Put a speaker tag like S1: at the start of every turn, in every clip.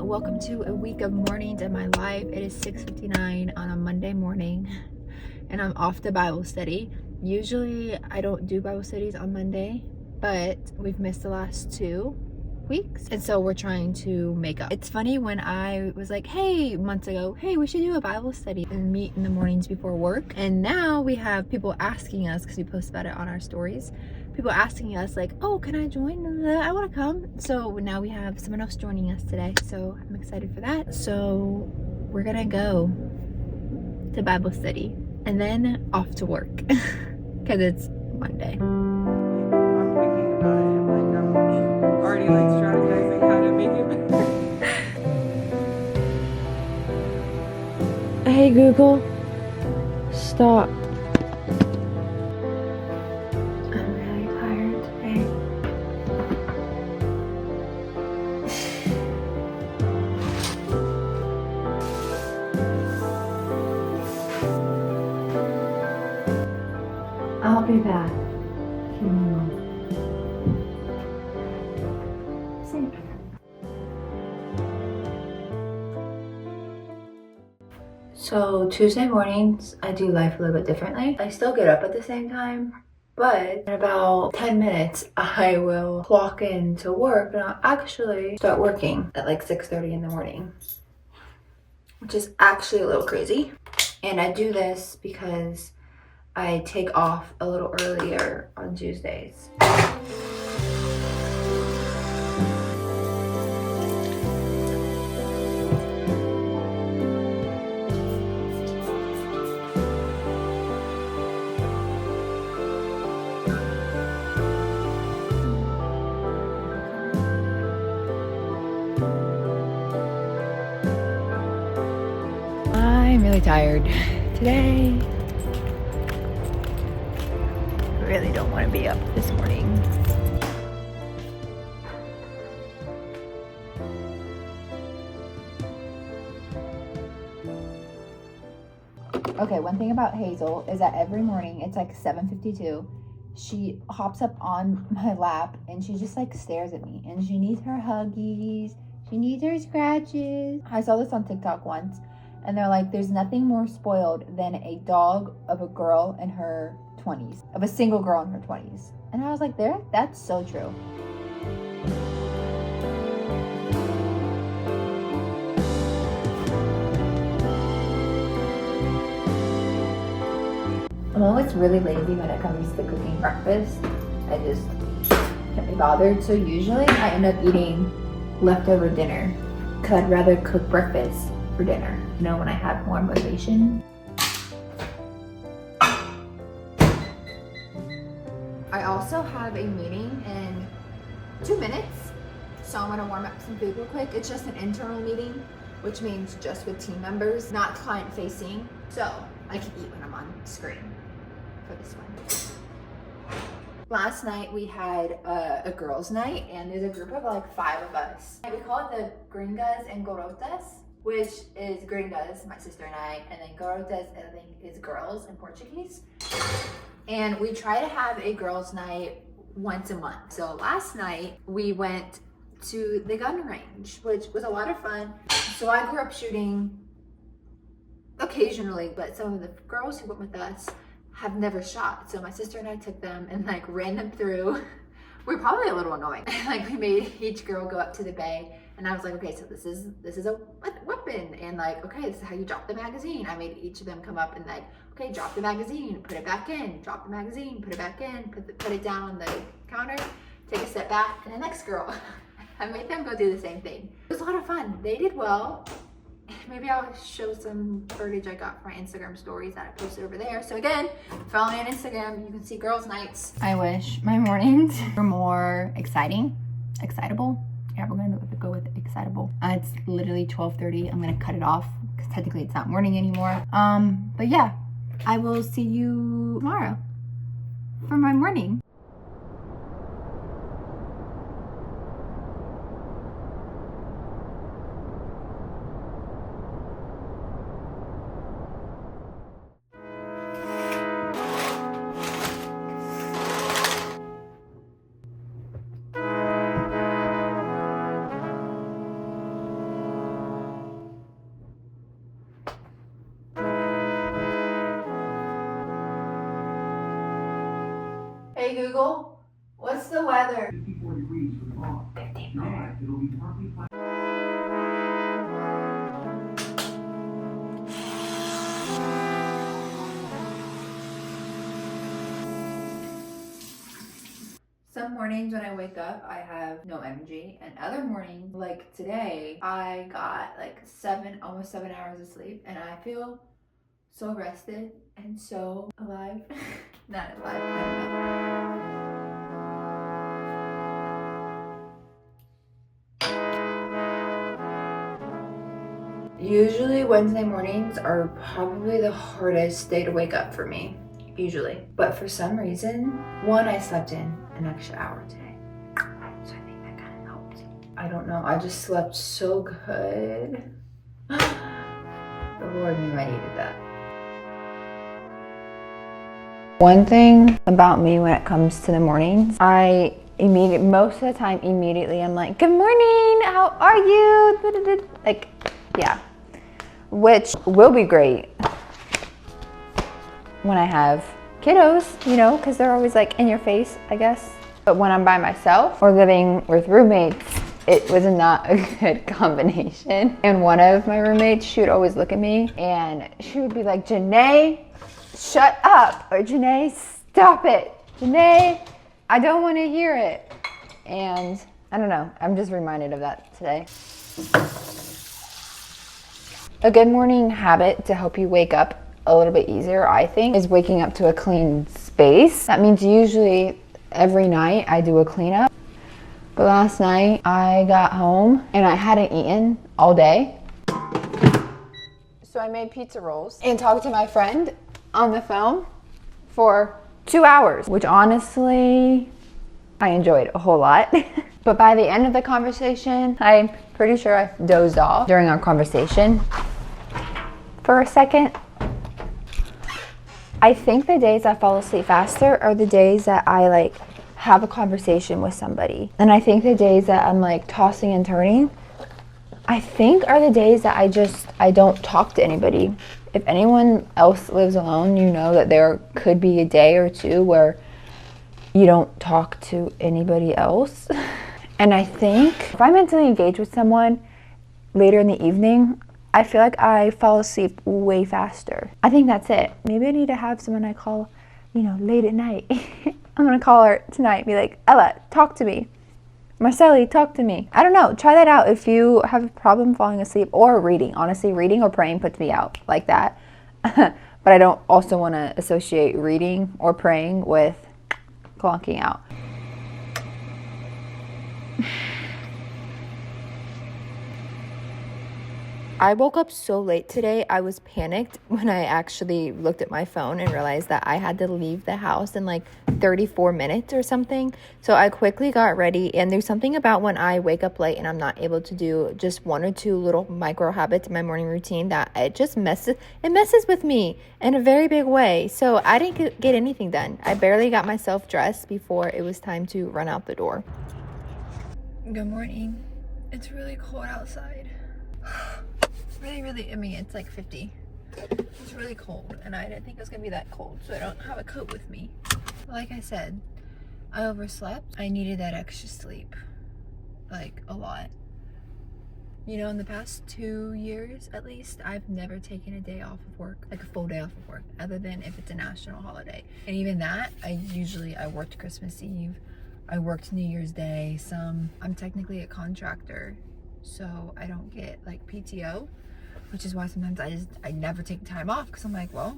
S1: Welcome to a week of mornings in my life. It is 6:59 on a Monday morning and I'm off to Bible study. Usually I don't do Bible studies on Monday, but we've missed the last 2 weeks and so we're trying to make up. It's funny, when I was like, hey, months ago, hey, we should do a Bible study and meet in the mornings before work, and now we have people asking us, because we post about it on our stories, people asking us like, oh, can I join? I want to come. So now we have someone else joining us today, so I'm excited for that. So we're gonna go to Bible study and then off to work because it's Monday.
S2: I'm thinking about it and I'm already strategizing how to make it better.
S1: Hey Google, stop. I'll be back. So Tuesday mornings, I do life a little bit differently. I still get up at the same time, but in about 10 minutes, I will clock in to work and I'll actually start working at like 6:30 in the morning, which is actually a little crazy. And I do this because I take off a little earlier on Tuesdays. I'm really tired today. Really don't want to be up this morning. Okay, one thing about Hazel is that every morning, it's like 7:52, she hops up on my lap and she just like stares at me, and she needs her huggies, she needs her scratches. I saw this on TikTok once and they're like, there's nothing more spoiled than a dog of a girl in her 20s, of a single girl in her 20s. And I was like, that's so true. I'm always really lazy when it comes to cooking breakfast. I just can't be bothered. So usually I end up eating leftover dinner because I'd rather cook breakfast for dinner, you know, when I have more motivation. I also have a meeting in 2 minutes, so I'm gonna warm up some food real quick. It's just an internal meeting, which means just with team members, not client facing, so I can eat when I'm on screen for this one. Last night we had a girls' night, and there's a group of like 5 of us. We call it the gringas and gorotas, which is gringas, my sister and I, and then gorotas, I think, is girls in Portuguese. And we try to have a girls' night once a month. So last night we went to the gun range, which was a lot of fun. So I grew up shooting occasionally, but some of the girls who went with us have never shot. So my sister and I took them and like ran them through. We're probably a little annoying. Like, we made each girl go up to the bay, and I was like, okay, so this is a weapon, and like, okay, this is how you drop the magazine. I made each of them come up and like, okay, drop the magazine, put it back in, drop the magazine, put it back in, put it down on the counter, take a step back, and the next girl I made them go do the same thing. It was a lot of fun. They did well. Maybe I'll show some footage I got from my Instagram stories that I posted over there. So again, follow me on Instagram. You can see girls' nights. I wish my mornings were more exciting, excitable. Yeah, we're gonna go with excitable. It's literally 12:30. I'm gonna cut it off because technically it's not morning anymore. But yeah, I will see you tomorrow for my morning. Hey Google, what's the weather?
S3: 54 degrees for tomorrow. Tonight, it'll be partly cloudy.
S1: Some mornings when I wake up, I have no energy, and other mornings, like today, I got like almost 7 hours of sleep, and I feel so rested and so alive. Not alive, I don't know. Usually Wednesday mornings are probably the hardest day to wake up for me, usually. But for some reason, one, I slept in an extra hour today, so I think that kind of helped. I don't know, I just slept so good. The Lord knew I needed that. One thing about me when it comes to the mornings, most of the time immediately I'm like, good morning, how are you? Like, yeah, which will be great when I have kiddos, you know, because they're always like in your face, I guess. But when I'm by myself or living with roommates, it was not a good combination. And one of my roommates, she would always look at me and she would be like, Janae, shut up, or Janae, stop it. Janae, I don't want to hear it. And I don't know, I'm just reminded of that today. A good morning habit to help you wake up a little bit easier, I think, is waking up to a clean space. That means usually every night I do a cleanup. But last night I got home and I hadn't eaten all day. So I made pizza rolls and talked to my friend on the phone for 2 hours, which honestly I enjoyed a whole lot. But by the end of the conversation, I'm pretty sure I dozed off during our conversation for a second. I think the days I fall asleep faster are the days that I like have a conversation with somebody. And I think the days that I'm like tossing and turning, I think are the days that I don't talk to anybody. If anyone else lives alone, you know that there could be a day or two where you don't talk to anybody else. And I think if I'm mentally engaged with someone later in the evening, I feel like I fall asleep way faster. I think that's it. Maybe I need to have someone I call, you know, late at night. I'm gonna call her tonight and be like, Ella, talk to me. Marcelli, talk to me. I don't know, try that out if you have a problem falling asleep or reading. Honestly, reading or praying puts me out like that. But I don't also wanna associate reading or praying with clonking out. I woke up so late today, I was panicked when I actually looked at my phone and realized that I had to leave the house in like 34 minutes or something. So I quickly got ready, and there's something about when I wake up late and I'm not able to do just one or two little micro habits in my morning routine that it just messes with me in a very big way. So I didn't get anything done. I barely got myself dressed before it was time to run out the door. Good morning. It's really cold outside. Really, I mean, it's like 50. It's really cold, and I didn't think it was gonna be that cold, so I don't have a coat with me. Like I said, I overslept. I needed that extra sleep, like a lot. You know, in the past 2 years, at least, I've never taken a day off of work, like a full day off of work, other than if it's a national holiday. And even that, I worked Christmas Eve. I worked New Year's Day, I'm technically a contractor, so I don't get like PTO, which is why sometimes I never take time off, because I'm like, well,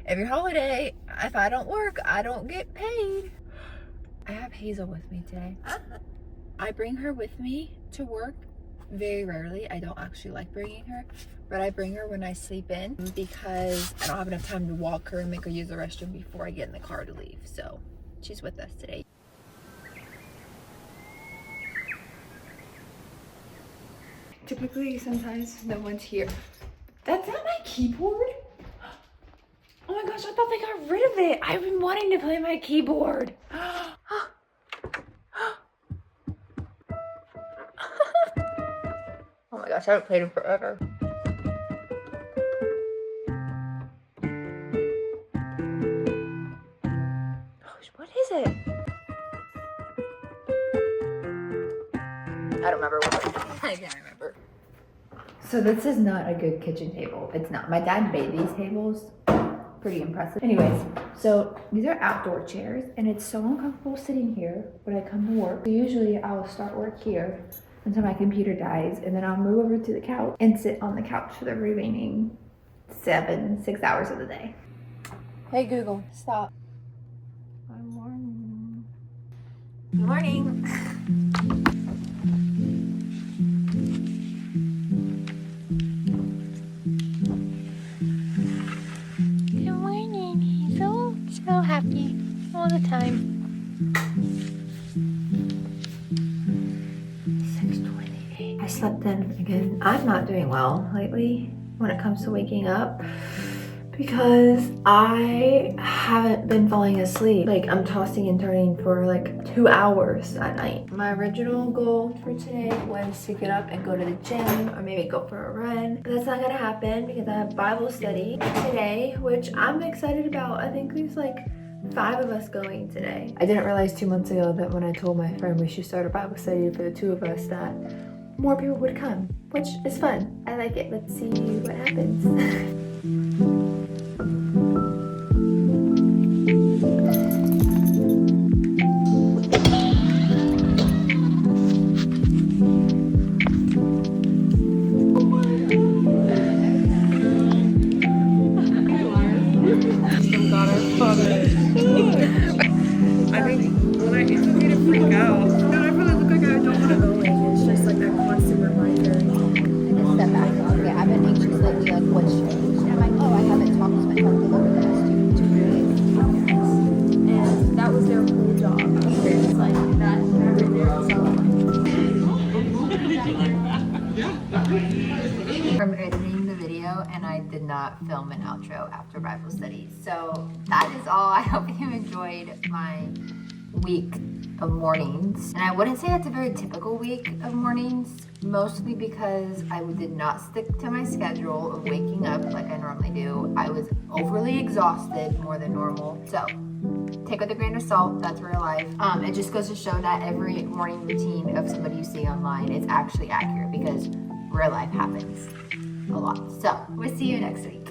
S1: every holiday, if I don't work, I don't get paid. I have Hazel with me today. I bring her with me to work very rarely. I don't actually like bringing her, but I bring her when I sleep in because I don't have enough time to walk her and make her use the restroom before I get in the car to leave. So she's with us today. Typically, sometimes no one's here. That's not my keyboard. Oh my gosh, I thought they got rid of it. I've been wanting to play my keyboard. Oh my gosh, I haven't played it forever. Gosh, what is it? I don't remember what it is. I can't remember. So this is not a good kitchen table. It's not. My dad made these tables. Pretty impressive. Anyways, so these are outdoor chairs, and it's so uncomfortable sitting here when I come to work. So usually I'll start work here until my computer dies, and then I'll move over to the couch and sit on the couch for the remaining 6 hours of the day. Hey Google, stop. Good morning. Good morning. Good morning. He's so happy all the time. 6:28. I slept in again. I'm not doing well lately when it comes to waking up because I haven't been falling asleep. Like, I'm tossing and turning for like 2 hours at night. My original goal for today was to get up and go to the gym or maybe go for a run. But that's not gonna happen because I have Bible study today, which I'm excited about. I think there's like 5 of us going today. I didn't realize 2 months ago that when I told my friend we should start a Bible study for the 2 of us that more people would come, which is fun. I like it. Let's see what happens.
S2: I think it's okay to freak out. No, I probably look like I don't want to go. It's just like that constant reminder.
S1: Step back. Okay, I've been anxious lately, like what's changed? And I'm like, oh, I haven't talked to my friends over the last 2 days. And that was their whole job. It's like that right there. I'm editing the video and I did not film an outro after Bible study. So that is all. I hope you enjoyed my week of mornings. And I wouldn't say it's a very typical week of mornings, mostly because I did not stick to my schedule of waking up like I normally do. I was overly exhausted more than normal. So take with a grain of salt, that's real life. It just goes to show that every morning routine of somebody you see online is actually accurate because real life happens a lot. So we'll see you next week.